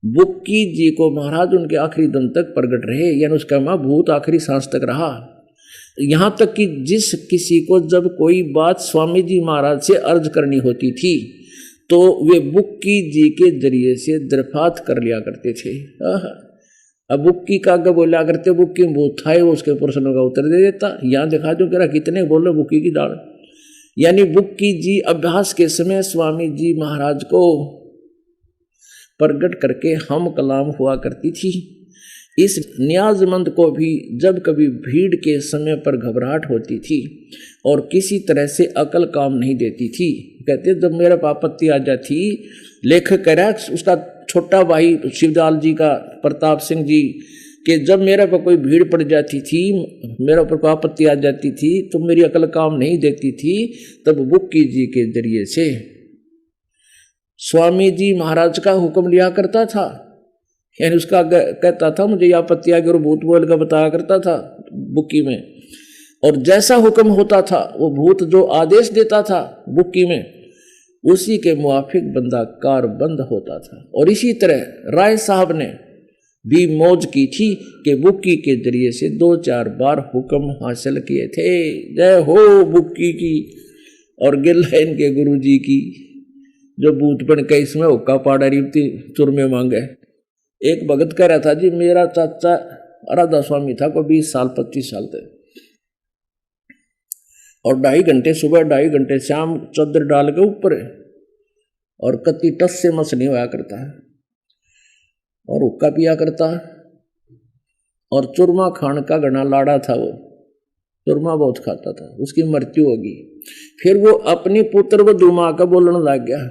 बुक्की जी को महाराज उनके आखिरी दम तक प्रगट रहे, यानी उसका मां भूत आखिरी सांस तक रहा। यहां तक कि जिस किसी को जब कोई बात स्वामी जी महाराज से अर्ज करनी होती थी तो वे बुक्की जी के जरिए से दरफात कर लिया करते थे। अब बुक्की का आगे बोला करते, बुक्की में भूत था वो उसके प्रश्नों का उत्तर दे देता। यहाँ दिखा दो कह कितने बोलो बुक्की की दाढ़। यानी बुक्की जी अभ्यास के समय स्वामी जी महाराज को प्रगट करके हम कलाम हुआ करती थी। इस न्याजमंद को भी जब कभी भीड़ के समय पर घबराहट होती थी और किसी तरह से अकल काम नहीं देती थी, कहते जब मेरे पर आपत्ति आ जाती, लेखक कह रहा उसका छोटा भाई शिवदाल जी का प्रताप सिंह जी कि जब मेरे पर कोई भीड़ पड़ जाती थी, मेरे ऊपर कोई आपत्ति आ जाती थी तो मेरी अकल काम नहीं देती थी, तब बुक्की जी के जरिए से स्वामी जी महाराज का हुक्म लिया करता था। यानी उसका कहता था मुझे आपत्ति आ गई और भूत बोल का बताया करता था बुक्की में, और जैसा हुक्म होता था वो भूत जो आदेश देता था बुक्की में उसी के मुआफिक बंदा कारबंद होता था। और इसी तरह राय साहब ने भी मौज की थी कि बुक्की के जरिए से 2-4 बार हुक्म हासिल किए थे। जय हो बुक्की की और गिल्लाइन के गुरु जी की, जो भूत बन के इसमें हुक्का पाड़ा रीबती चुरमे मांगे। एक भगत कह रहा था जी मेरा चाचा राधा स्वामी था को 20 साल 25 साल थे, और 2.5 घंटे सुबह 2.5 घंटे शाम चादर डाल के ऊपर है और कति टस से मस नहीं होया करता है और हुक्का पिया करता है और चूरमा खान का घना लाड़ा था। वो चूरमा बहुत खाता था, उसकी मृत्यु होगी। फिर वो अपनी पुत्र व दुमा का बोलने लग गया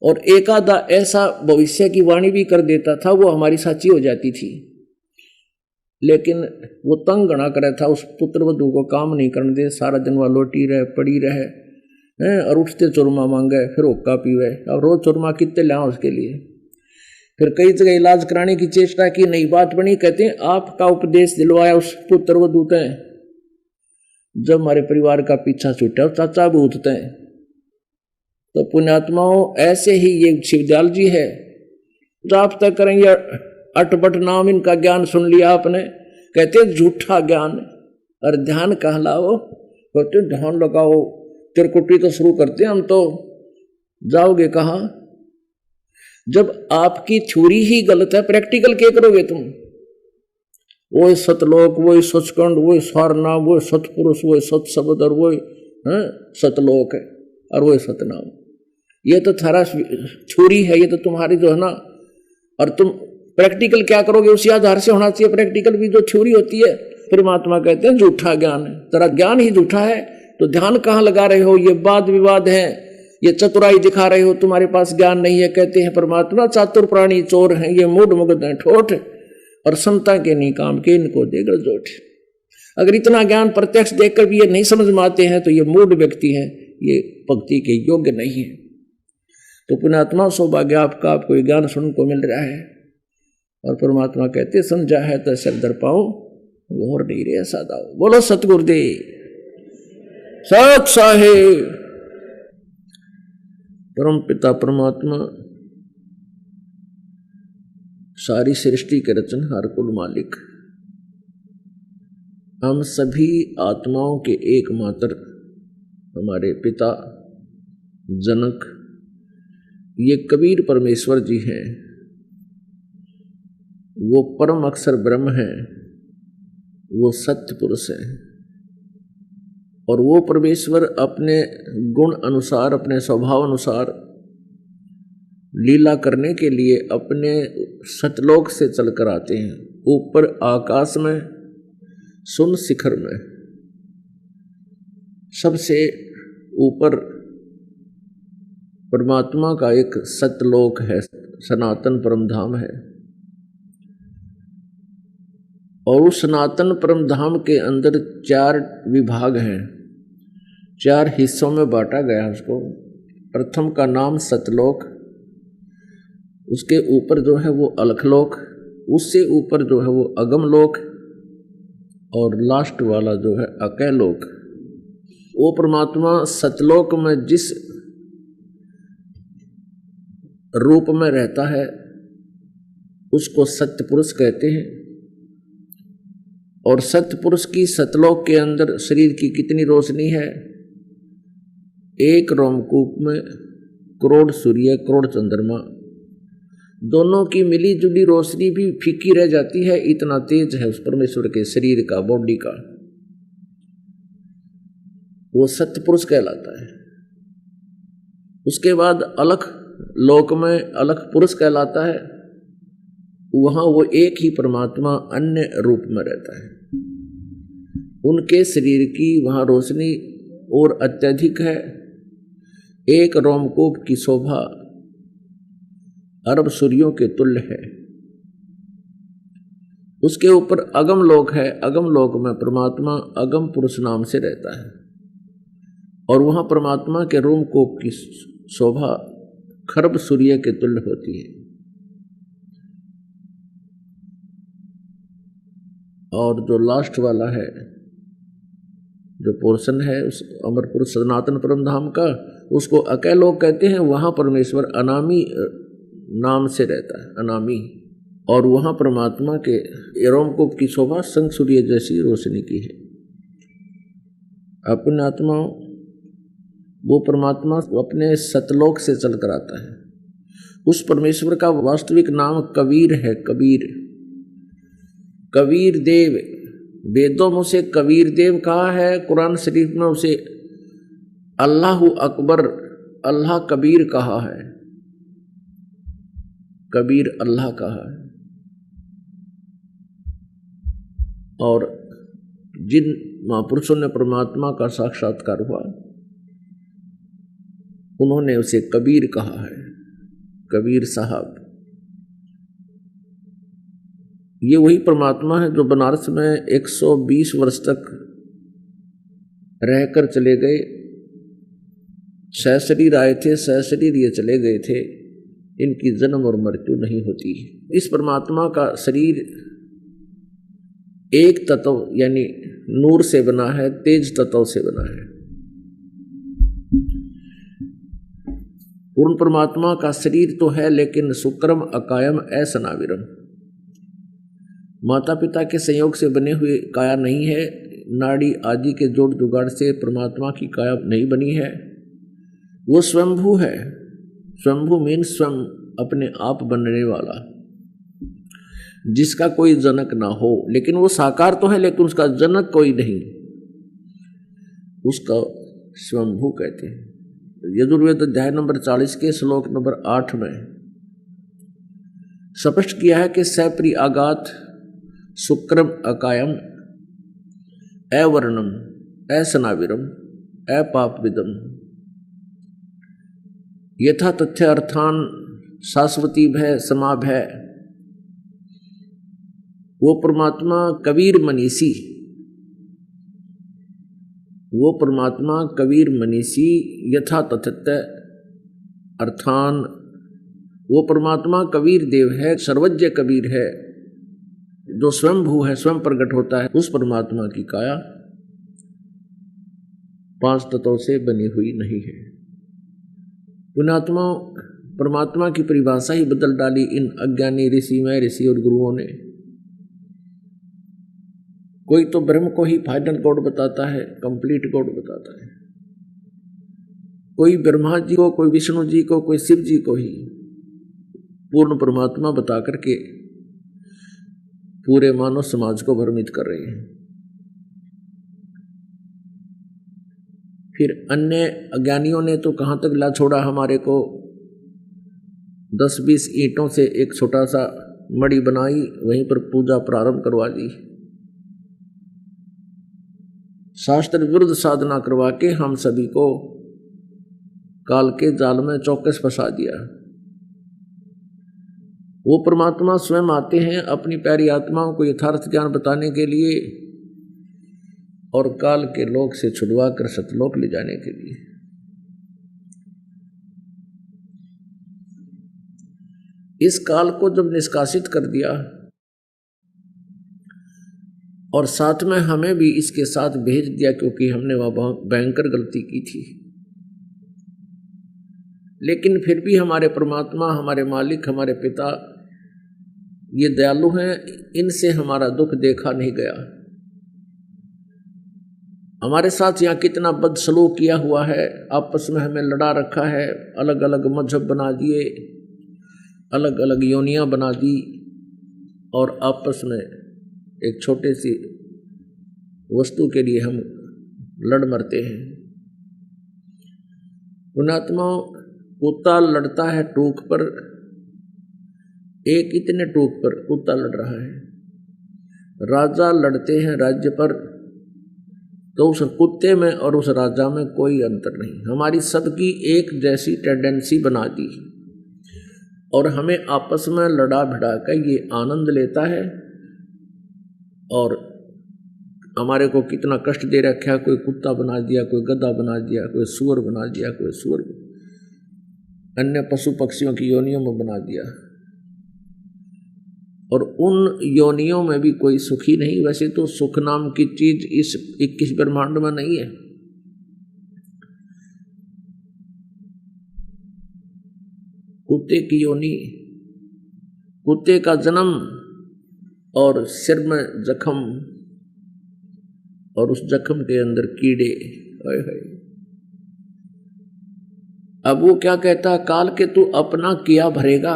और एकादा ऐसा भविष्य की वाणी भी कर देता था, वो हमारी साची हो जाती थी। लेकिन वो तंग गणा करे था उस पुत्र वधू को काम नहीं करने दे, सारा दिन वह लोटी रहे पड़ी रहे और उठते चूरमा मांगे, फिर हुक्का पीवे। अब रोज चूरमा कितने लाओ उसके लिए। फिर कई जगह इलाज कराने की चेष्टा की, नई बात बनी। कहते हैं आपका उपदेश दिलवाया उस पुत्र वधू ने, जब हमारे परिवार का पीछा छूटा चाचा भूतते हैं। तो पुण्यात्माओं ऐसे ही ये शिवदयाल जी है, जाप तक करेंगे अटपट नाम इनका ज्ञान सुन लिया आपने, कहते झूठा ज्ञान। और ध्यान कहाँ लाओ, कहते ध्यान लगाओ, त्रिकुटी तो शुरू करते हम तो, जाओगे कहाँ? जब आपकी थ्योरी ही गलत है, प्रैक्टिकल क्या करोगे तुम? वो सतलोक, वो सचखंड, वो सारनाम, वो सतपुरुष, वो सतशब्द और वो सतलोक है और वो सतनाम। ये तो थारा थ्योरी है, ये तो तुम्हारी जो है ना। और तुम प्रैक्टिकल क्या करोगे उसी आधार से होना चाहिए। प्रैक्टिकल भी जो थ्योरी होती है, परमात्मा कहते हैं झूठा ज्ञान है, तेरा ज्ञान ही झूठा है। तो ध्यान कहाँ लगा रहे हो? ये वाद विवाद है, ये चतुराई दिखा रहे हो, तुम्हारे पास ज्ञान नहीं है। कहते हैं परमात्मा चातुर प्राणी चोर हैं, ये मूड मुग्ध हैं ठोठ, और समता के नहीं काम के, इनको देगर जोठ। अगर इतना ज्ञान प्रत्यक्ष देखकर भी ये नहीं समझ में आते हैं तो ये मूड व्यक्ति है, ये भक्ति के योग्य नहीं है। तो पुण्यात्मा सौभाग्य आपका, आपको ज्ञान सुनने को मिल रहा है। और परमात्मा कहते समझा है तो सिर दर पाऊं, और नहीं रे सादा। बोलो सतगुरुदेव सत साहेब। परम पिता परमात्मा सारी सृष्टि के रचनहार कुल मालिक, हम सभी आत्माओं के एकमात्र हमारे पिता जनक ये कबीर परमेश्वर जी हैं। वो परम अक्षर ब्रह्म है, वो सत्य पुरुष है। और वो परमेश्वर अपने गुण अनुसार, अपने स्वभाव अनुसार लीला करने के लिए अपने सतलोक से चलकर आते हैं। ऊपर आकाश में, सुन शिखर में, सबसे ऊपर परमात्मा का एक सतलोक है, सनातन परम धाम है। और उस सनातन परम धाम के अंदर 4 विभाग हैं, 4 हिस्सों में बांटा गया उसको। प्रथम का नाम सतलोक, उसके ऊपर जो है वो अलखलोक, उससे ऊपर जो है वो अगमलोक, और लास्ट वाला जो है अकैलोक। वो परमात्मा सतलोक में जिस रूप में रहता है उसको सत्य पुरुष कहते हैं। और सत्य पुरुष की सतलोक के अंदर शरीर की कितनी रोशनी है? एक रोमकूप में करोड़ सूर्य, करोड़ चंद्रमा, दोनों की मिली जुली रोशनी भी फीकी रह जाती है, इतना तेज है उस परमेश्वर के शरीर का, बॉडी का। वो सत्य पुरुष कहलाता है। उसके बाद अलख लोक में अलख पुरुष कहलाता है। वहां वो एक ही परमात्मा अन्य रूप में रहता है। उनके शरीर की वहां रोशनी और अत्यधिक है। एक रोमकूप की शोभा अरब सूर्यों के तुल्य है। उसके ऊपर अगम लोक है। अगम लोक में परमात्मा अगम पुरुष नाम से रहता है। और वहां परमात्मा के रोमकूप की शोभा खरब सूर्य के तुल्य होती है। और जो लास्ट वाला है, जो पोर्शन है उस अमर पुरुष सनातन परम धाम का, उसको अकैलोक कहते हैं। वहां परमेश्वर अनामी नाम से रहता है, अनामी। और वहां परमात्मा के रोमकूप की शोभा संग सूर्य जैसी रोशनी की है। अपने आत्मा वो परमात्मा अपने सतलोक से चलकर आता है। उस परमेश्वर का वास्तविक नाम कबीर है। कबीर, कबीर देव। वेदों में उसे कबीर देव कहा है, कुरान शरीफ में उसे अल्लाह अकबर, अल्लाह कबीर कहा है। कबीर अल्लाह कहा है। और जिन महापुरुषों ने परमात्मा का साक्षात्कार हुआ उन्होंने उसे कबीर कहा है, कबीर साहब। ये वही परमात्मा है जो बनारस में 120 वर्ष तक रहकर चले गए, सशरीर आए थे, सशरीर ये चले गए थे, इनकी जन्म और मृत्यु नहीं होती। इस परमात्मा का शरीर एक तत्व यानी नूर से बना है, तेज तत्व से बना है। पूर्ण परमात्मा का शरीर तो है लेकिन सुक्रम अकायम असनाविरम, माता पिता के संयोग से बने हुए काया नहीं है, नाड़ी आदि के जोड़ जुगाड़ से परमात्मा की काया नहीं बनी है। वो स्वयंभू है। स्वयंभू मीन स्वयं अपने आप बनने वाला, जिसका कोई जनक ना हो। लेकिन वो साकार तो है लेकिन उसका जनक कोई नहीं, उसका स्वयंभू कहते हैं। यजुर्वेद अध्याय नंबर 40 के श्लोक नंबर 8 में स्पष्ट किया है कि सप्रि आगात शुक्रम अकायम अवर्णम असनाविरम अपापविदम यथा तथ्य अर्थान शाश्वती भय समाभय। वो परमात्मा कबीर मनीषी, वो परमात्मा कबीर मनीषी यथा तथ्य अर्थान, वो परमात्मा कबीर देव है, सर्वज्ञ कबीर है, जो स्वयंभू है, स्वयं प्रकट होता है। उस परमात्मा की काया 5 तत्वों से बनी हुई नहीं है। पुण्यात्मा परमात्मा की परिभाषा ही बदल डाली इन अज्ञानी ऋषिमय ऋषि और गुरुओं ने। कोई तो ब्रह्म को ही फाइनल गॉड बताता है, कंप्लीट गॉड बताता है, कोई ब्रह्मा जी को, कोई विष्णु जी को, कोई शिव जी को ही पूर्ण परमात्मा बता करके पूरे मानव समाज को भ्रमित कर रहे हैं। फिर अन्य अज्ञानियों ने तो कहां तक ला छोड़ा, हमारे को 10-20 ईंटों से एक छोटा सा मड़ी बनाई, वहीं पर पूजा प्रारंभ करवा दी, शास्त्र विरुद्ध साधना करवा के हम सभी को काल के जाल में चौकस फंसा दिया। वो परमात्मा स्वयं आते हैं अपनी प्यारी आत्माओं को यथार्थ ज्ञान बताने के लिए और काल के लोक से छुड़वा कर सतलोक ले जाने के लिए। इस काल को जब निष्कासित कर दिया और साथ में हमें भी इसके साथ भेज दिया, क्योंकि हमने वह बहुत भयंकर गलती की थी, लेकिन फिर भी हमारे परमात्मा, हमारे मालिक, हमारे पिता ये दयालु हैं, इनसे हमारा दुख देखा नहीं गया। हमारे साथ यहाँ कितना बदसलूक किया हुआ है, आपस में हमें लड़ा रखा है, अलग अलग मजहब बना दिए, अलग अलग योनियां बना दी और आपस में एक छोटे सी वस्तु के लिए हम लड़ मरते हैं। पुण्यात्मा कुत्ता लड़ता है टूक पर, एक इतने टूक पर कुत्ता लड़ रहा है। राजा लड़ते हैं राज्य पर, तो उस कुत्ते में और उस राजा में कोई अंतर नहीं। हमारी सबकी एक जैसी टेंडेंसी बना दी और हमें आपस में लड़ा भिड़ा कर ये आनंद लेता है और हमारे को कितना कष्ट दे रखा है। कोई कुत्ता बना दिया, कोई गधा बना दिया, कोई सूअर बना दिया, कोई सूअर अन्य पशु पक्षियों की योनियों में बना दिया, और उन योनियों में भी कोई सुखी नहीं। वैसे तो सुख नाम की चीज इस 21 ब्रह्मांड में नहीं है। कुत्ते की योनि, कुत्ते का जन्म और सिर में जख्म और उस जख्म के अंदर कीड़े। अब वो क्या कहता, काल के तू अपना किया भरेगा।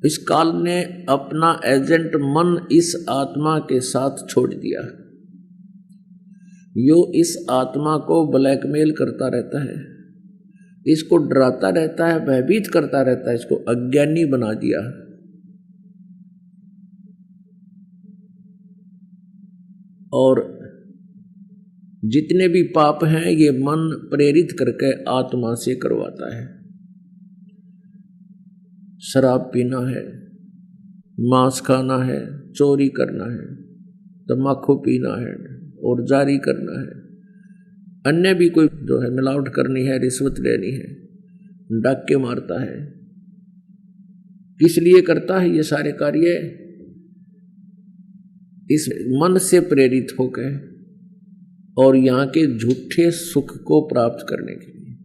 इस काल ने अपना एजेंट मन इस आत्मा के साथ छोड़ दिया। यो इस आत्मा को ब्लैकमेल करता रहता है, इसको डराता रहता है, भयभीत करता रहता है, इसको अज्ञानी बना दिया। और जितने भी पाप हैं ये मन प्रेरित करके आत्मा से करवाता है। शराब पीना है, मांस खाना है, चोरी करना है, तम्बाकू पीना है और जारी करना है, अन्य भी कोई जो है मिलावट करनी है, रिश्वत लेनी है, डाके मारता है। किस लिए करता है ये सारे कार्य? इस मन से प्रेरित होकर और यहाँ के झूठे सुख को प्राप्त करने के लिए।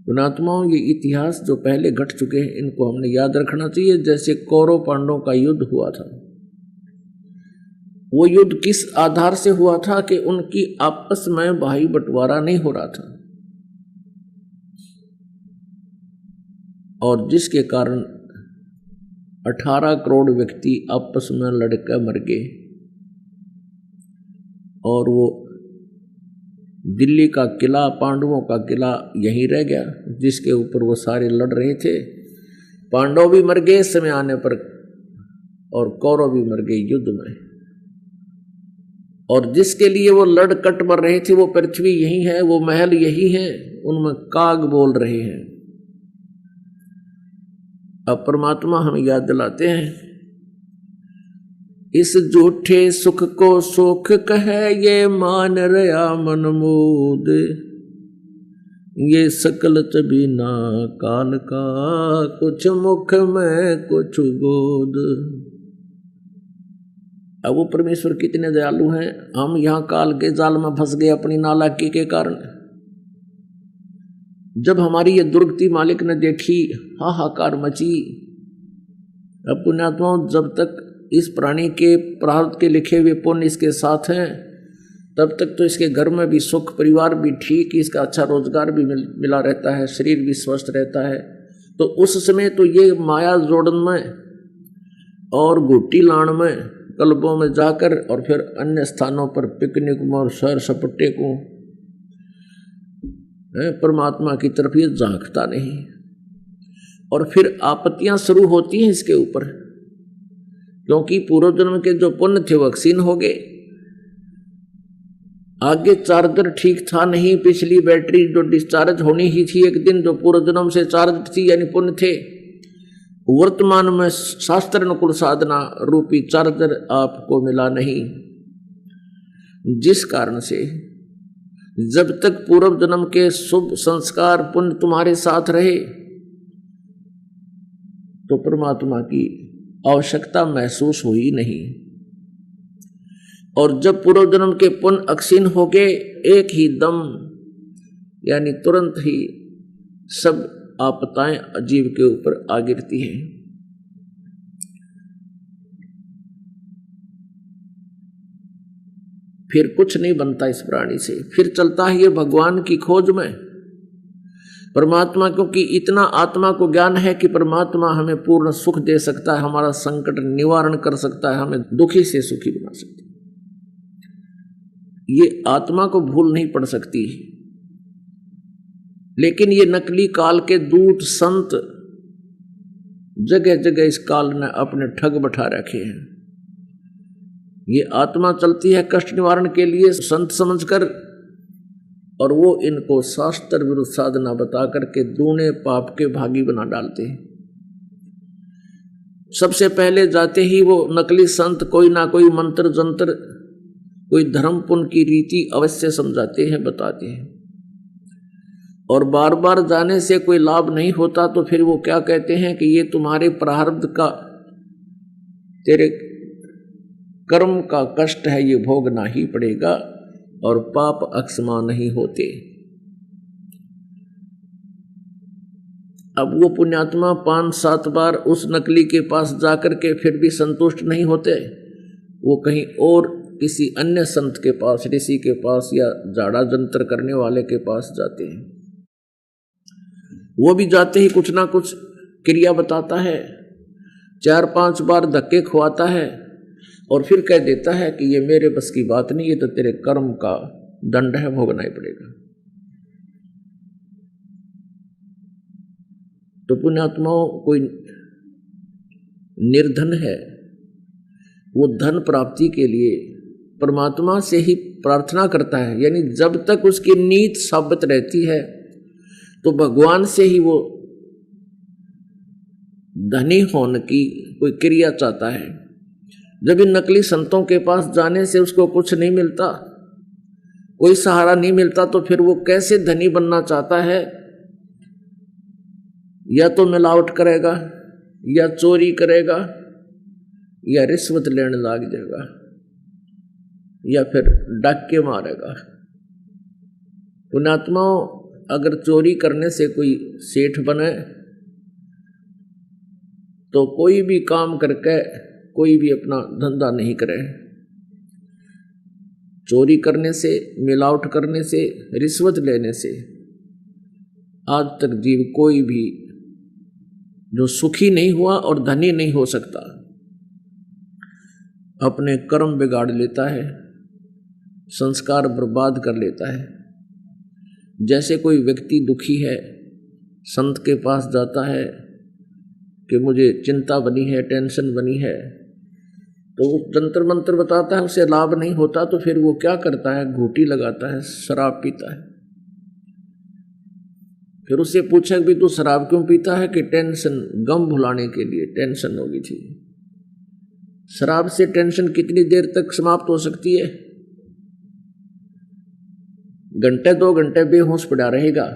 पुणात्माओं, ये इतिहास जो पहले घट चुके हैं इनको हमने याद रखना चाहिए। जैसे कौरव पांडवों का युद्ध हुआ था, वो युद्ध किस आधार से हुआ था कि उनकी आपस में भाई बंटवारा नहीं हो रहा था, और जिसके कारण 18 करोड़ व्यक्ति आपस में लड़कर मर गए, और वो दिल्ली का किला, पांडवों का किला यहीं रह गया, जिसके ऊपर वो सारे लड़ रहे थे। पांडव भी मर गए समय आने पर, और कौरव भी मर गए युद्ध में, और जिसके लिए वो लड़ कट मर रहे थे वो पृथ्वी यही है, वो महल यही है, उनमें काग बोल रहे हैं। अब परमात्मा हमें याद दिलाते हैं, इस झूठे सुख को सुख कहे ये मान रया मन मूद, ये सकल बिना काल का कुछ मुख में कुछ गोद। अब वो परमेश्वर कितने दयालु हैं। हम यहाँ काल के जाल में फंस गए अपनी नालायकी के कारण। जब हमारी ये दुर्गति मालिक ने देखी, हाहाकार मची। अब पुण्यात्माओं, जब तक इस प्राणी के प्रारब्ध के लिखे हुए पुण्य इसके साथ हैं, तब तक तो इसके घर में भी सुख, परिवार भी ठीक, इसका अच्छा रोजगार भी मिला रहता है, शरीर भी स्वस्थ रहता है। तो उस समय तो ये माया जोड़न में और घुट्टी लाण में, क्लबों में जाकर और फिर अन्य स्थानों पर पिकनिक में और सैर सपट्टे को परमात्मा की तरफ ये झांकता नहीं। और फिर आपत्तियां शुरू होती हैं इसके ऊपर, क्योंकि पूर्व जन्म के जो पुण्य थे वो क्षीण हो गए। आगे चार्जर ठीक था नहीं, पिछली बैटरी जो डिस्चार्ज होनी ही थी एक दिन, जो पूर्व जन्म से चार्ज थी यानी पुण्य थे, वर्तमान में शास्त्र अनुकूल साधना रूपी चार्जर आपको मिला नहीं। जिस कारण से जब तक पूर्व जन्म के शुभ संस्कार पुण्य तुम्हारे साथ रहे तो परमात्मा की आवश्यकता महसूस हुई नहीं, और जब पूर्व जन्म के पुण्य अक्षीण हो गए, एक ही दम यानी तुरंत ही सब आपदाएं जीव के ऊपर आ गिरती हैं। फिर कुछ नहीं बनता इस प्राणी से, फिर चलता है ये भगवान की खोज में, परमात्मा, क्योंकि इतना आत्मा को ज्ञान है कि परमात्मा हमें पूर्ण सुख दे सकता है, हमारा संकट निवारण कर सकता है, हमें दुखी से सुखी बना सकता है। ये आत्मा को भूल नहीं पड़ सकती। लेकिन ये नकली काल के दूत संत जगह जगह इस काल ने अपने ठग बैठा रखे हैं। ये आत्मा चलती है कष्ट निवारण के लिए संत समझकर, और वो इनको शास्त्र विरुद्ध साधना बता करके दूने पाप के भागी बना डालते हैं। सबसे पहले जाते ही वो नकली संत कोई ना कोई मंत्र जंत्र, कोई धर्म पुण्य की रीति अवश्य समझाते हैं, बताते हैं, और बार बार जाने से कोई लाभ नहीं होता तो फिर वो क्या कहते हैं कि ये तुम्हारे प्रारब्ध का, तेरे कर्म का कष्ट है, ये भोगना ही पड़ेगा, और पाप अक्षमा नहीं होते। अब वो पुण्यात्मा 5-7 बार उस नकली के पास जाकर के फिर भी संतुष्ट नहीं होते, वो कहीं और किसी अन्य संत के पास, ऋषि के पास या जाड़ा जंतर करने वाले के पास जाते हैं। वो भी जाते ही कुछ ना कुछ क्रिया बताता है, 4-5 बार धक्के खुआता है, और फिर कह देता है कि ये मेरे बस की बात नहीं, ये तो तेरे कर्म का दंड है, भोगना ही पड़ेगा। तो पुण्यात्माओं, कोई निर्धन है, वो धन प्राप्ति के लिए परमात्मा से ही प्रार्थना करता है, यानी जब तक उसकी नीत साबित रहती है तो भगवान से ही वो धनी होने की कोई क्रिया चाहता है। जब इन नकली संतों के पास जाने से उसको कुछ नहीं मिलता, कोई सहारा नहीं मिलता, तो फिर वो कैसे धनी बनना चाहता है? या तो मिलावट करेगा, या चोरी करेगा, या रिश्वत लेने लग जाएगा, या फिर डाके मारेगा। पुण्यात्माओं, अगर चोरी करने से कोई सेठ बने तो कोई भी काम करके कोई भी अपना धंधा नहीं करे। चोरी करने से, मिलावट करने से, रिश्वत लेने से आज तक जीव कोई भी जो सुखी नहीं हुआ और धनी नहीं हो सकता। अपने कर्म बिगाड़ लेता है, संस्कार बर्बाद कर लेता है। जैसे कोई व्यक्ति दुखी है, संत के पास जाता है कि मुझे चिंता बनी है, टेंशन बनी है, तो वो जंतर मंत्र बताता है, उसे लाभ नहीं होता, तो फिर वो क्या करता है? घूंटी लगाता है, शराब पीता है। फिर उससे पूछा कि तू शराब क्यों पीता है? कि टेंशन, गम भुलाने के लिए, टेंशन हो गई थी। शराब से टेंशन कितनी देर तक समाप्त हो सकती है? घंटे 2 घंटे बेहोश पड़ा रहेगा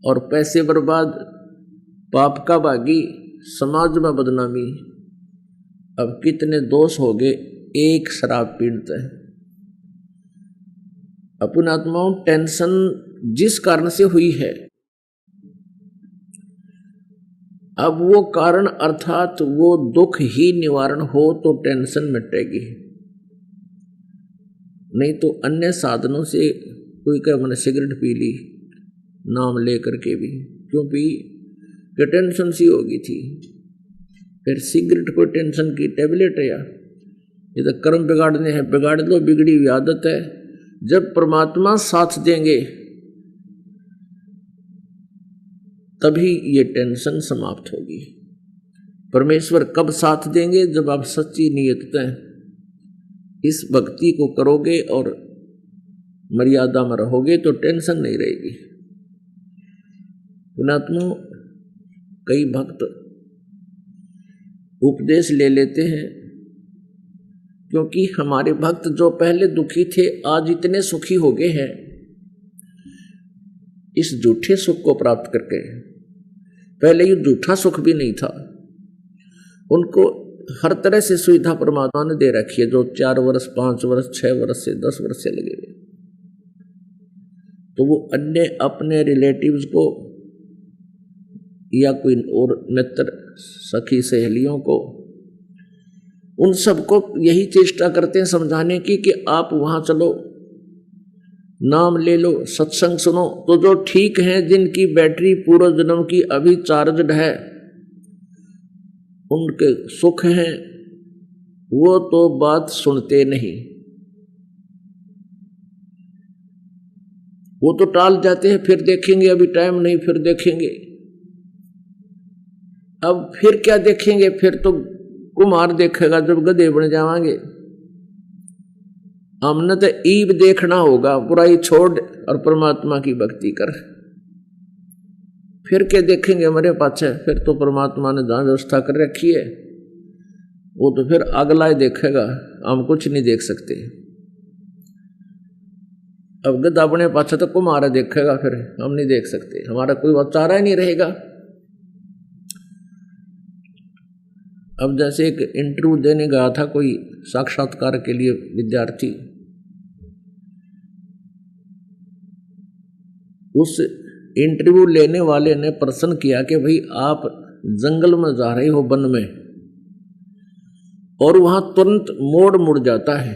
और पैसे बर्बाद, पाप का भागी, समाज में बदनामी। अब कितने दोष हो गए एक शराब पीते हैं। अपन आत्माओं, टेंशन जिस कारण से हुई है, अब वो कारण अर्थात वो दुख ही निवारण हो तो टेंशन मिटेगी, नहीं तो अन्य साधनों से। कोई कहे मैंने सिगरेट पी ली, नाम लेकर के भी क्यों पी? कि टेंशन सी होगी थी। फिर सिगरेट कोई टेंशन की टेबलेट है? या ये तो कर्म बिगाड़ने हैं, बिगाड़ लो, बिगड़ी हुई आदत है। जब परमात्मा साथ देंगे तभी ये टेंशन समाप्त होगी। परमेश्वर कब साथ देंगे? जब आप सच्ची नियत से इस भक्ति को करोगे और मर्यादा में रहोगे तो टेंशन नहीं रहेगी। पुण्यात्मा, कई भक्त उपदेश ले लेते हैं, क्योंकि हमारे भक्त जो पहले दुखी थे आज इतने सुखी हो गए हैं इस झूठे सुख को प्राप्त करके। पहले ये झूठा सुख भी नहीं था, उनको हर तरह से सुविधा परमात्मा ने दे रखी है, जो 4 वर्ष, 5 वर्ष, 6 वर्ष से 10 वर्ष से लगे हुए, तो वो अन्य अपने रिलेटिव्स को या कोई और मित्र, सखी, सहेलियों को, उन सबको यही चेष्टा करते हैं समझाने की कि आप वहां चलो, नाम ले लो, सत्संग सुनो। तो जो ठीक हैं, जिनकी बैटरी पूर्व जन्म की अभी चार्जड है, उनके सुख हैं, वो तो बात सुनते नहीं, वो तो टाल जाते हैं, फिर देखेंगे, अभी टाइम नहीं, फिर देखेंगे। अब फिर क्या देखेंगे? फिर तो कुम्हार देखेगा जब गधे बन जावांगे। हमने तो ईब देखना होगा, बुराई छोड़ और परमात्मा की भक्ति कर। फिर क्या देखेंगे हमारे पाछे? फिर तो परमात्मा ने जहां व्यवस्था कर रखी है वो तो फिर अगला ही देखेगा, हम कुछ नहीं देख सकते। अब गधा अपने पाछे तो कुम्हार देखेगा, फिर हम नहीं देख सकते, हमारा कोई चारा ही नहीं रहेगा। अब जैसे एक इंटरव्यू देने गया था कोई साक्षात्कार के लिए विद्यार्थी, उस इंटरव्यू लेने वाले ने प्रश्न किया कि भाई आप जंगल में जा रहे हो, वन में, और वहां तुरंत मोड़ मुड़ जाता है,